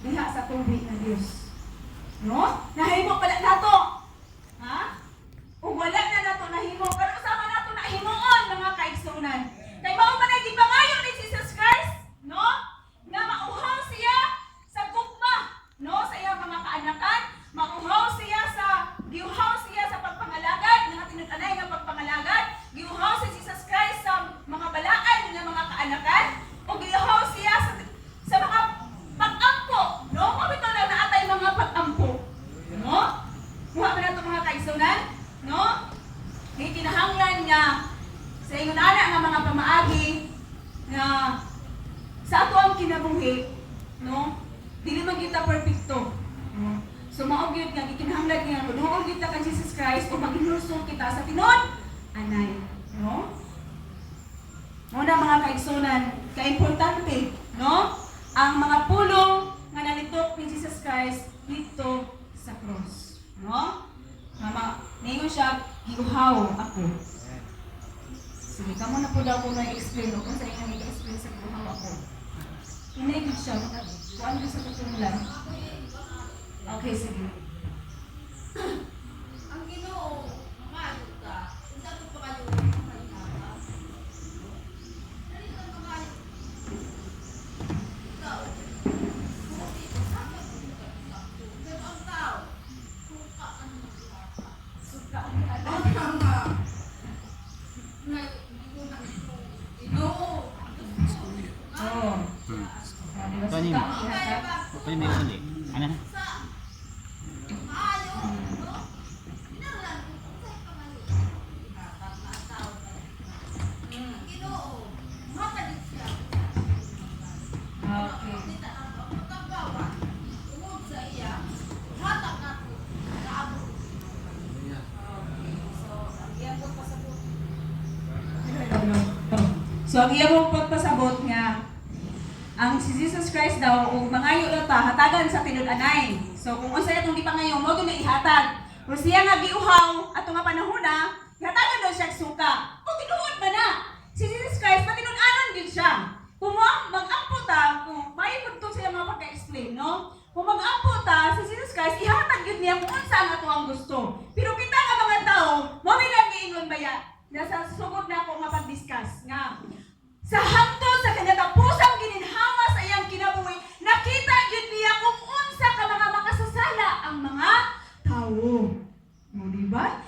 diha sa tubig na Dios. No? Nahimo pala nato. Ha? Ug wala na nato nahimo pero sama nato nahimuon mga kaigsunan. Kay mao man ay gipangayo ni Jesus Christ, no? Nga mauhaw siya sa gugma, no? Sa iyang mga kaanakan, mauhaw siya giuhaw siya sa pagpangalagad, nga tinud-anay nga pagpangalagad, giuhaw si Jesus Christ sa mga balaan nga mga kaanakan, o giuhaw siya sa mga pag-ampo, no? Mao bitaw na naatay mga pag-ampo, no? Kuha man nato mga kaigsunan, no? Gikinahanglan nga sa ingon ana nga mga pamaagi nga sa ato ang kinabuhi, no? Dili man kita perpekto, no? So mao gyud nga gikinahanglan nga maduol kita kay Jesus Christ o maghinusong kita sa tinud anay, no? Muna mga kaigsunan, kaimportante, no? Ang mga pulong nga nalitok ni Jesus Christ dito sa cross, no? Mama, ningon siya, giuhaw ako. Sige, kamo na po daw ko na-explain o kung sa inyo i-explain sa giuhaw ako. Inaigid siya, kuhaan ko sa tutulungan. Okay, sige. Ang Ginoo, mamayod ka. Kung saan ko pa kayo mamayod. Dali ka mamayod. Ikaw, buti ko sa akin kung ikaw. Pero ang tao, suka ang magkakata. Suka ang ano? Ang tama. Ginoo. Oo. Sabi ba Kanino? suka ang ihatag? Pwede may uli. Ano na? Okay. So, ang iya mong pagpasabot nga, ang si Jesus Christ daw, kung mangayo lang ta, hatagan sa tinud-anay. So, kung unsay atong gipangayo, mo na ihatag. Kung siya nga giuhaw, ato nga panahon na, ihatagan daw siya suka. O, tinuod ba na? Si Jesus Christ, patinud-anon din siya. Kung mag-ampo ta, kung may punto sila mga pagka-explain, no? Kung mag-ampo ta, si Jesus Christ, ihatag yun niya kung unsa ang ato ang gusto. Pero kita nga mga tao, mo bilang giingon ba yan? Nasa sugod na ako mapag-discuss nga. Sa hangtod sa kinatapusang gininhawa sa iyang kinabuhi, nakita yun niya kung unsa ka mga makasasala ang mga tao. Mo di ba?